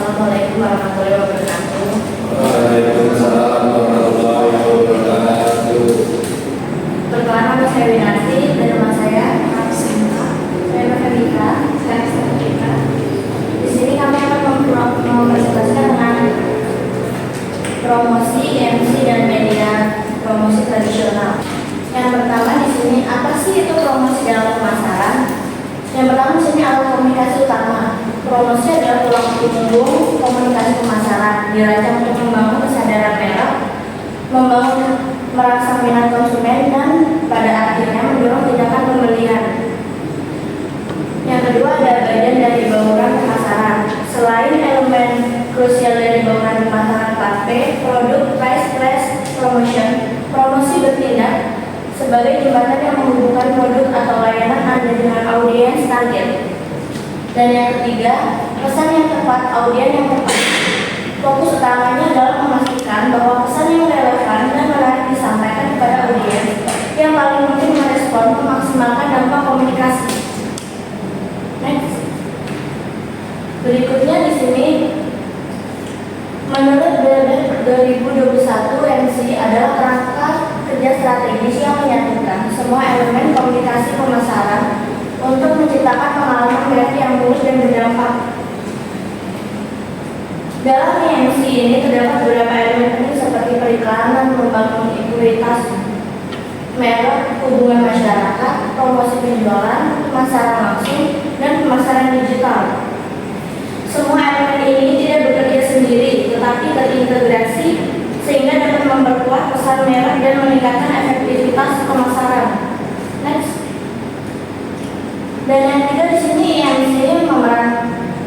Assalamualaikum warahmatullahi wabarakatuh. Waalaikumsalam warahmatullahi wabarakatuh. Perkenalkan, nama saya Winarti dan nama saya Sinta. Saya Novemika. Saya Novemika. Di sini kami akan mempresentasikan tentang promosi IMC dan media promosi tradisional. Yang pertama di sini, apa sih itu promosi dalam pemasaran? Yang pertama di sini alat komunikasi utama. Promosi adalah tulang punggung komunikasi pemasaran, dirancang untuk membangun kesadaran merek, membangun merangsang minat konsumen, dan pada akhirnya mendorong tindakan pembelian. Yang kedua ada bagian dari bauran pemasaran. Selain elemen krusial dari bauran pemasaran 4P, produk, price, place, promotion, promosi bertindak sebagai jembatan yang menghubungkan produk atau layanan Anda dengan audiens target. Dan yang ketiga, pesan yang tepat, audiens yang tepat. Fokus utamanya adalah memastikan bahwa pesan yang relevan dan menarik disampaikan kepada audiens yang paling mungkin merespon, memaksimalkan dampak komunikasi. Next. Berikutnya di sini, menurut BLBB 2021, MC adalah kerangka kerja strategis yang menyatukan semua elemen komunikasi pemasaran untuk menciptakan pengalaman brand yang mulus dan berdampak. Dalam IMC ini terdapat beberapa elemen penting seperti periklanan, membangun ekuitas merek, hubungan masyarakat, promosi penjualan, pemasaran langsung, dan pemasaran digital. Semua elemen ini tidak bekerja sendiri, tetapi terintegrasi sehingga dapat memperkuat pesan merek dan meningkatkan efektivitas pemasaran. Next. Dan yang ketiga di sini IMC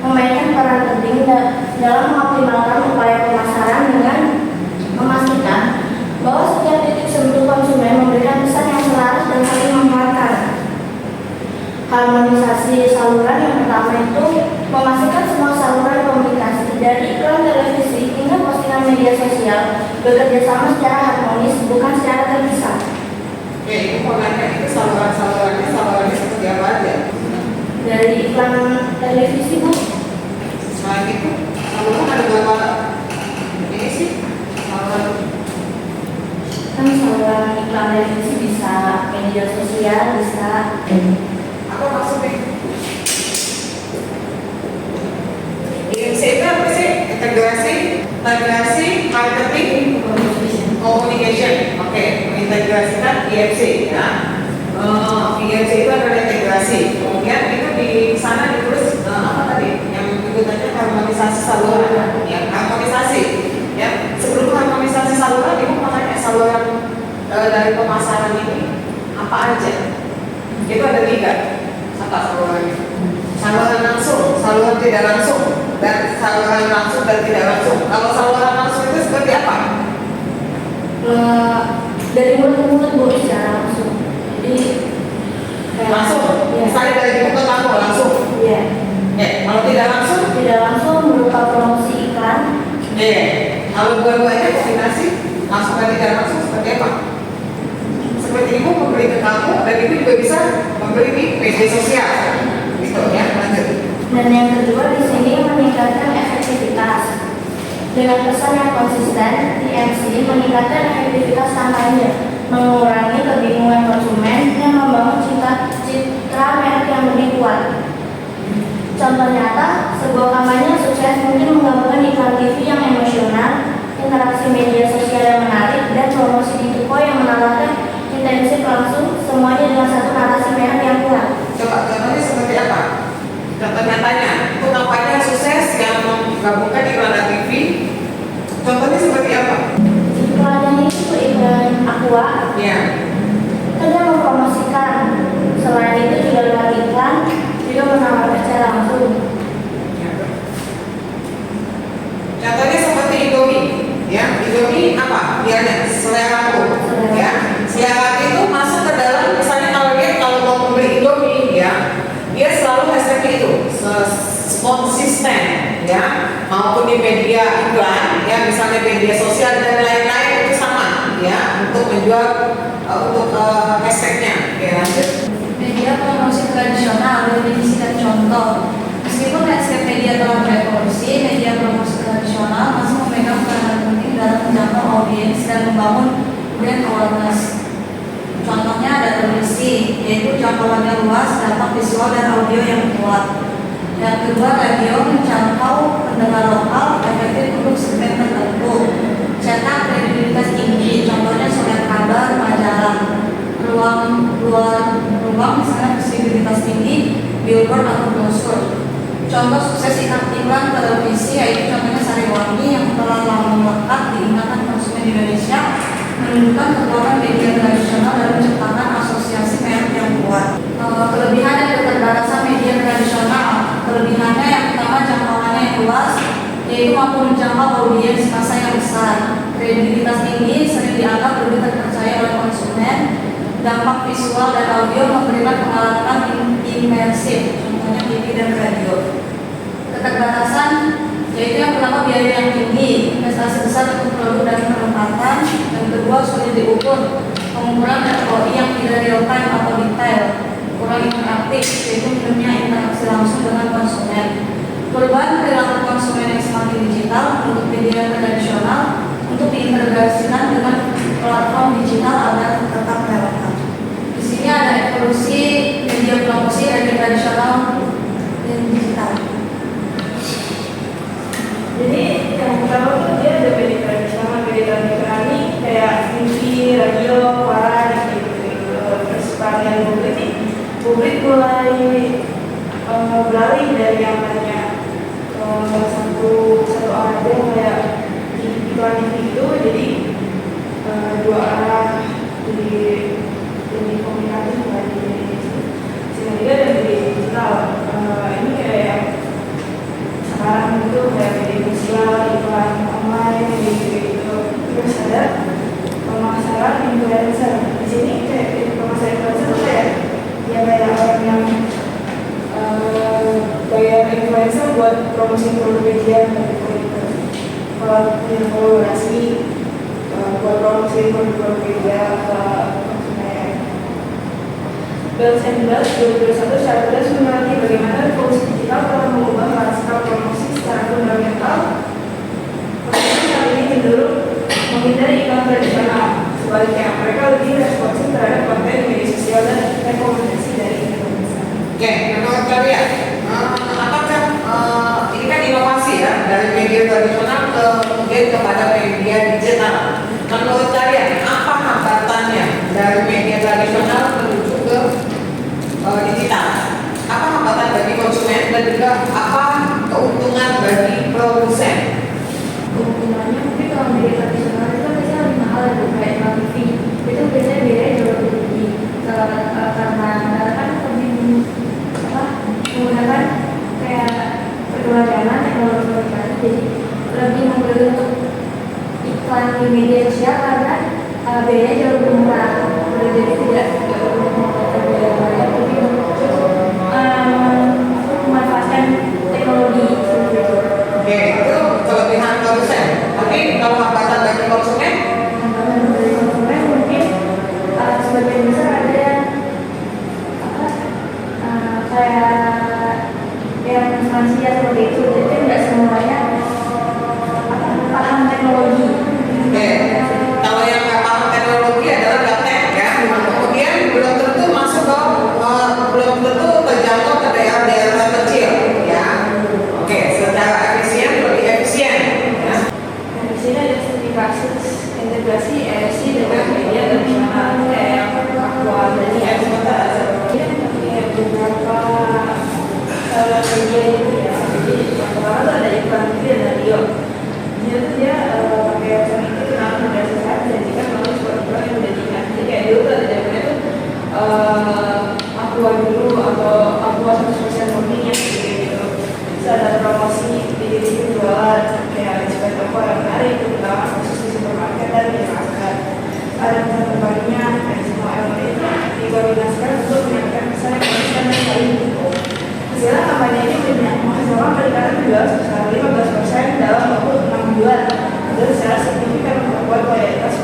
memainkan peran penting dalam mengoptimalkan upaya pemasaran dengan memastikan bahwa setiap titik sentuh konsumen memberikan pesan yang selaras dan saling menguatkan. Harmonisasi saluran yang pertama itu memastikan semua saluran komunikasi dari iklan televisi hingga postingan media sosial bekerja sama secara harmonis, bukan secara terpisah. Oke, Ibu mau nanya itu salurannya seperti apa aja? Dari iklan televisi, Bu. Selain itu, saluran ada berapa? Ini sih saluran. Kan saluran iklan televisi bisa media sosial, bisa. Apa maksudnya? IMC itu apa sih? Integrasi, marketing, communication. Oke, mengintegrasikan IMC ya. IMC itu adalah integrasi. Kemudian itu di sana ditulis apa tadi? Yang ikutannya harmonisasi saluran. Ya, harmonisasi. Ya, sebelum harmonisasi saluran, ibu mau tanya saluran dari pemasaran ini apa aja? Itu ada 3. Apa salurannya? Saluran langsung, saluran tidak langsung, dan saluran langsung dan tidak langsung. Kalau saluran langsung itu seperti apa? Dari mulut ke mulut, Bu, secara langsung. Jadi Langsung, ya. misalnya dari ibu ke kamu langsung. Iya. Kalau tidak langsung, Tidak langsung berupa promosi iklan. Kalau dua-duanya kombinasi langsung dan tidak langsung seperti apa? Seperti ibu memberi ke kamu dan ibu juga bisa memberi di media sosial. Gitu ya, lanjut. Dan yang kedua di sini meningkatkan efektivitas. Dengan pesan yang konsisten, IMC meningkatkan efektivitas kampanye, mengurangi kebingungan konsumen, dan membangun citra merek yang lebih kuat. Contoh nyata, sebuah kampanye sukses mungkin menggabungkan iklan TV yang emosional, interaksi media sosial yang menarik, dan promosi di toko yang menawarkan intensif langsung, semuanya dengan satu narasi merek yang kuat. Coba contohnya seperti apa? Contoh nyatanya, itu kampanye sukses yang menggabungkan iklan TV. Contohnya seperti apa? Iklannya itu iklan Aqua. Ya. Kita mempromosikan. Selain itu juga lewat iklan, juga menawarkan secara langsung. Contohnya seperti Indomie. Ya, Indomie apa? Biarnya selera aku. Ya, selera itu masuk ke dalam. Misalnya kalau mau membeli Indomie, ya, dia selalu hashtag itu konsisten, ya, maupun di media iklan, ya, misalnya media sosial dan lain-lain itu sama, ya, untuk menjual untuk hashtagnya. Oke, lanjut. Media promosi tradisional definisikan contoh. Meskipun hashtag media telah berevolusi, media promosi audiens dan membangun brand awareness. Contohnya ada televisi, yaitu jangkauannya luas, dampak visual dan audio yang kuat. Yang kedua, radio menjangkau pendengar lokal, efektif untuk segmen tertentu. Cetak kredibilitas tinggi, contohnya surat kabar, majalah. Ruang misalnya visibilitas tinggi, billboard atau brosur. Contoh sukses iklan televisi yaitu contohnya Sariwangi yang telah lama melekat di ingatan konsumen di Indonesia, menunjukkan kekuatan media tradisional dan menciptakan asosiasi merek yang kuat. Kelebihan dan keterbatasan media tradisional. Kelebihannya yang pertama, jangkauannya yang luas, yaitu mampu menjangkau audiens massa yang besar. Kredibilitas tinggi, sering dianggap lebih terpercaya oleh konsumen. Dampak visual dan audio memberikan pengalaman imersif, contohnya TV dan radio. Keterbatasan, yaitu yang pertama biaya yang tinggi, investasi besar untuk produk dan penempatan. Yang kedua, sulit diukur, pengukuran ROI yang tidak real time atau detail. Kurang interaktif, yaitu minimnya interaksi langsung dengan konsumen. Perubahan perilaku konsumen yang semakin digital untuk media tradisional untuk diintegrasikan dengan platform digital agar tetap relevan. Di sini ada evolusi media promosi dari tradisional dan digital. Jadi yang pertama tuh dia ada media tradisional ini kayak TV, radio, koran gitu. Terus varian publik mulai beralih dari yang tadinya satu arah aja kayak di iklan TV itu jadi dua arah di komunikasi mulai di media dan di digital. Ini kayak yang sekarang itu kayak media sosial, iklan online gitu. Terus ada pemasaran influencer. Di sini kayak pemasaran influencer itu kayak ya kayak orang yang bayar influencer buat promosi produk dia gitu. Kalau punya kolaborasi buat promosi produk dia ke konsumen. Bells and Bells 2021 secara tegas mengerti bagaimana revolusi digital telah mengubah lanskap promosi secara fundamental. Promosi saat ini cenderung menghindari iklan tradisional. Sebaliknya, mereka lebih responsif terhadap konten di media sosial dan rekomendasi dari influencer. Oke, menurut kalian, apakah ini kan inovasi ya dari media tradisional kemudian kepada media digital? Menurut kalian, apa hambatannya dari media tradisional menuju ke digital? Apa hambatan bagi konsumen dan juga apa keuntungan bagi produsen? Keuntungannya mungkin kalau media tradisional itu kan biasanya lebih mahal ya, kayak iklan TV itu biasanya biayanya jauh lebih tinggi karena kan lebih menggunakan kayak perkelanjangan teknologi komunikasi, jadi lebih memilih untuk iklan di media sosial karena biayanya jauh lebih murah, jadi tidak biaya lebih memanfaatkan teknologi seperti itu. Oke, itu kelebihan produsen. Tapi kalau hambatan bagi konsumen? Hambatan bagi konsumen mungkin sebagian besar ada kayak yang lansia seperti itu, jadi tidak semuanya paham teknologi. Oke, kalau yang nggak paham teknologi adalah gaptek ya. Kemudian belum tentu masuk ke belum tentu terjangkau ke daerah-daerah kecil ya. Oke, secara efisien lebih efisien ya. Di sini ada sertifikasi integrasi EFC dengan media tradisional kayak yang aktual dari EFC beberapa media itu ya. Jadi yang pertama itu ada iklan TV dan radio. Dia tuh pakai website itu kenapa berdasarkan menjanjikan melalui sebuah iklan yang menjanjikan. Jadi kayak dulu tuh ada zamannya tuh Aqua dulu atau Aqua 100% murni yang gitu. Terus ada promosi di jualan kayak sepeda Aqua yang menarik, terutama khusus di supermarket dan di pasar. Ada pesan-pesannya dari semua elemen itu dikoordinasikan untuk menyampaikan pesan yang konsisten dan saling mendukung. Hasilnya kampanye ini menghasilkan peningkatan penjualan sebesar 15% dalam waktu 6 bulan dan secara signifikan memperkuat loyalitas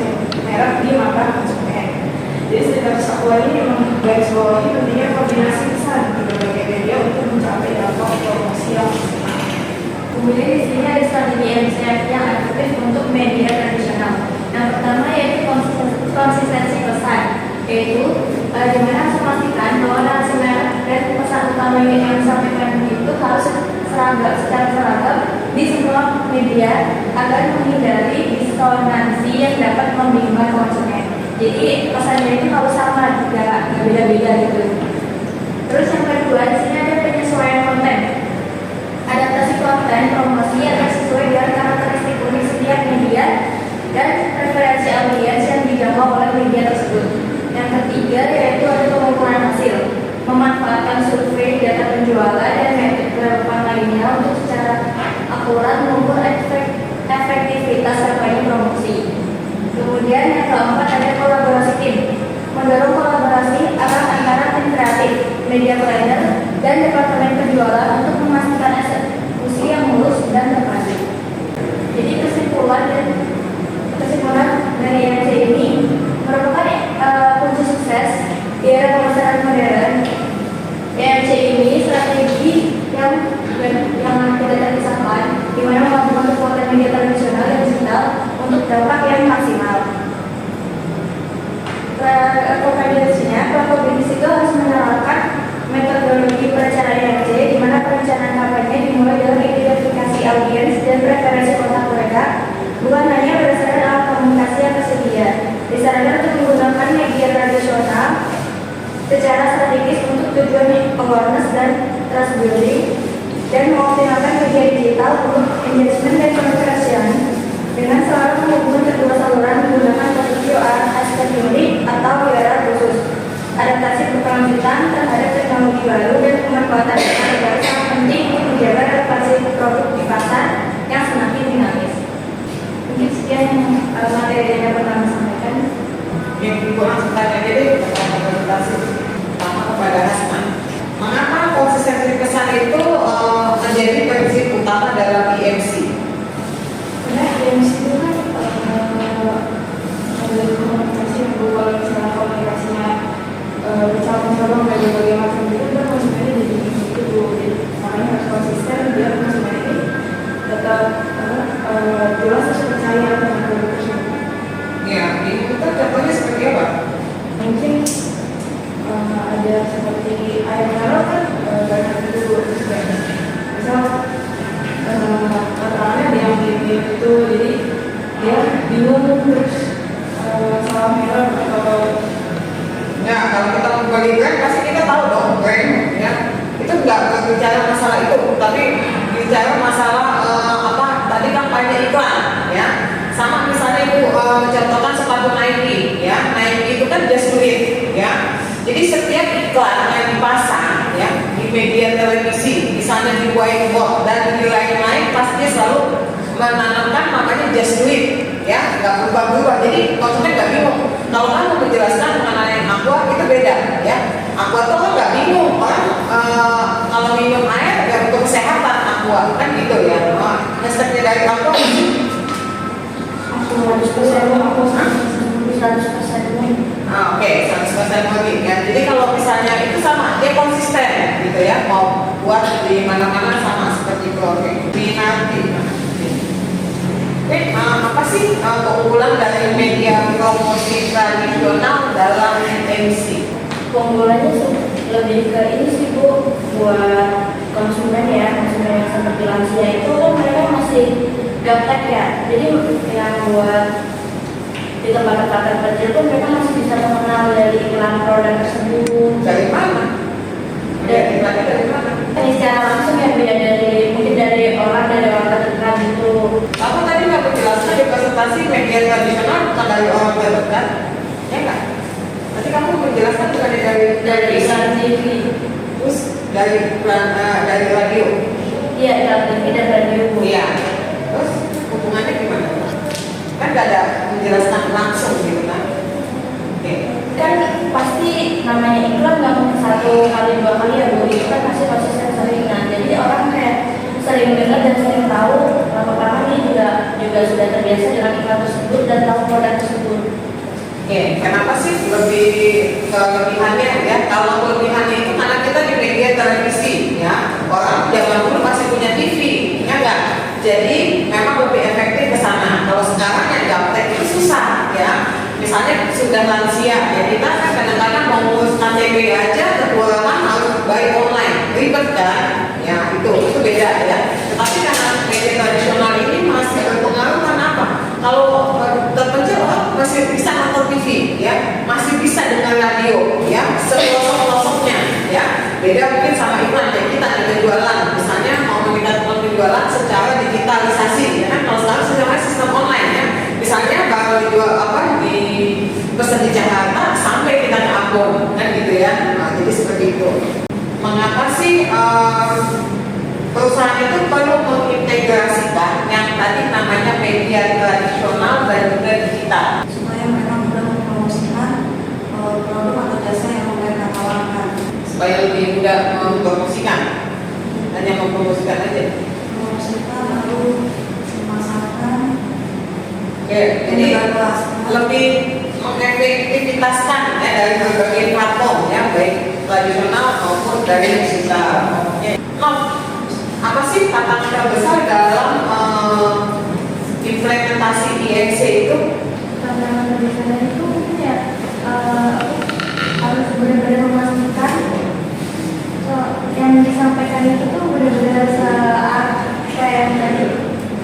merek di mata konsumen. Jadi sertifikasi Aqua ini memang garis bawahi pentingnya koordinasi pesan di berbagai media untuk mencapai dampak promosi yang maksimal. Kemudian di sini ada strategi MCF yang efektif untuk media tradisional. Yang pertama yaitu konsistensi pesan, yaitu dimana harus memastikan bahwa narasi dan pesan utama yang disampaikan itu harus secara seragam di semua media agar menghindari disonansi yang dapat membingungkan konsumen. Jadi pesannya itu harus sama, tidak beda-beda gitu. Terus yang kedua, di sini ada penyesuaian konten. Adaptasi konten promosi yang sesuai dengan karakteristik unik setiap media dan preferensi audiens yang dijangkau oleh media tersebut. Yang ketiga yaitu ada pengumpulan hasil, memanfaatkan survei, data penjualan dan metode relevan lainnya untuk secara akurat mengukur efektivitas kampanye promosi. Kemudian yang keempat ada kolaborasi tim, mendorong kolaborasi antara tim kreatif, media planner, dan departemen penjualan untuk memastikan eksekusi yang mulus dan terpadu. Jadi kesimpulan dari EMC ini merupakan kunci sukses di era pemasaran modern. EMC ini strategi yang tidak terpisahkan, di mana menggabungkan kekuatan media tradisional dan digital untuk dampak yang maksimal. Rekomendasinya, pelaku bisnis itu harus menerapkan metodologi perencanaan EMC, di mana perencanaan kampanye dimulai dari identifikasi audiens dan preferensi kontak mereka, bukan hanya berdasarkan alat komunikasi yang tersedia. Disarankan untuk menggunakan media tradisional secara strategis untuk tujuan awareness dan trust building, dan mengoptimalkan media digital untuk engagement dan conversion dengan selalu menghubungkan kedua saluran menggunakan posisi aspek unik atau URL khusus. Adaptasi berkelanjutan terhadap teknologi baru dan pemanfaatan data negara sangat penting untuk menjaga relevansi produk di pasar yang semakin dinamis. Mungkin sekian materi yang dapat kami sampaikan. Yang kurang sebentar aja deh, presentasi pertama kepada Hasman. Mengapa konsistensi pesan itu menjadi prinsip utama dalam EMC? Karena EMC itu kan komunikasi yang berubah, misalnya komunikasinya mencoba berbagai macam itu, kan konsumennya jadi gitu. Jadi makanya harus konsisten biar konsumen ini tetap jelas harus percaya dengan produk tersebut. Ya, itu contohnya seperti apa? Mungkin ada seperti air mineral kan banyak itu sebenarnya. Misal katanya ada yang beli itu, jadi dia bingung terus salah merek atau Ya, kalau kita membagi brand pasti kita tahu dong brand, ya. Itu nggak bicara masalah itu, tapi bicara masalah apa tadi kampanye iklan, ya. Sama misalnya ibu mencontohkan sepatu Nike, ya. Nike itu kan just do it, ya. Jadi setiap iklan yang dipasang, ya, di media televisi, misalnya di whiteboard dan di lain-lain, pastinya selalu menanamkan makanya just do it, ya, nggak berubah-ubah. Jadi konsumen nggak bingung. Kalau kamu menjelaskan mengenai aqua itu beda, ya. Aqua tuh kan nggak bingung, orang kalau minum air ya untuk kesehatan aqua kan gitu ya. Hashtagnya dari aqua aku 100% aku 100% Oke, 100% lagi ya. Jadi kalau misalnya itu sama, dia konsisten gitu ya. Mau buat di mana-mana sama seperti itu. Oke, nanti. Oke, apa sih keunggulan dari media promosi tradisional dalam MC? keunggulannya sih lebih ke ini sih Bu, buat konsumen ya, konsumen yang seperti lansia itu kan mereka masih gaptek ya, jadi yang buat di tempat-tempat terpencil pun mereka masih bisa mengenal dari iklan produk tersebut. Dari mana? Dari mana? Ini secara langsung ya beda dari mungkin dari orang terdekat gitu. Kamu tadi nggak menjelaskan di presentasi media tradisional bukan dari orang terdekat, ya nggak? Nanti kamu menjelaskan bukan dari iklan TV. terus dari radio. Iya, iklan TV dan radio Bu. Iya. Terus hubungannya gimana? Kan nggak ada menjelaskan langsung gitu kan? Oke. Kan pasti namanya iklan nggak mungkin 1 kali 2 kali ya Bu, itu kan pasti konsisten sering. Nah, jadi orang kayak sering dengar dan sering tahu, lama-lama ini juga sudah terbiasa dengan iklan tersebut dan tahu produk tersebut. Oke, kenapa sih lebih kelebihannya ya? Kalau kelebihannya itu karena kita di media televisi ya, orang zaman dulu masih punya TV, ya enggak? Jadi memang lebih efektif ke sana. Kalau sekarang yang gaptek itu susah ya. Misalnya sudah lansia, ya kita kan kadang-kadang mau ngurus KTP aja kekurangan harus by online, ribet kan? Ya itu beda ya. Tetapi karena media tradisional ini masih berpengaruh karena apa? Kalau terpencil masih bisa nonton TV, ya, masih bisa dengar radio, ya, sepelosok-pelosoknya, ya. Beda mungkin sama iklan kayak kita dengan jualan, misalnya mau meningkatkan penjualan secara digitalisasi, ya kan? Kalau sekarang secara sistem online, ya. Misalnya baru dijual di pesan di Jakarta sampai kita ke Ambon, kan gitu ya. Nah, jadi seperti itu. Mengapa sih perusahaan itu perlu mengintegrasikan yang tadi namanya media tradisional dan juga digital supaya mereka mudah mempromosikan produk atau jasa yang mereka tawarkan. supaya lebih mudah mempromosikan, hanya mempromosikan aja. Mempromosikan lalu memasarkan. Oke, jadi lebih mengefektivitaskan ya dari berbagai platform ya, baik tradisional maupun dari digital. Oke. Nah, apa sih tantangan terbesar dalam implementasi IMC itu? Tantangan terbesarnya itu mungkin ya harus benar-benar memastikan yang disampaikan itu tuh benar-benar kayak yang tadi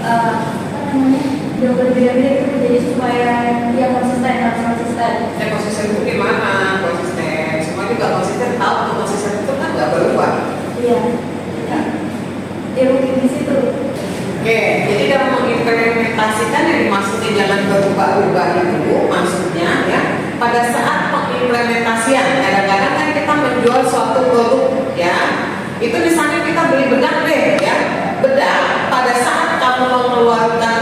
apa namanya jauh berbeda-beda itu jadi supaya dia konsisten harus konsisten. Konsisten itu gimana? Konsisten, semua juga konsisten. Tahu tuh konsisten itu kan nggak berubah. Iya. Ya mungkin di situ. Oke, jadi dalam mengimplementasikan yang dimaksudnya jangan berubah-ubah itu maksudnya ya pada saat pengimplementasian kadang-kadang kan kita menjual suatu produk ya itu misalnya kita beli bedak deh ya bedak pada saat kamu mengeluarkan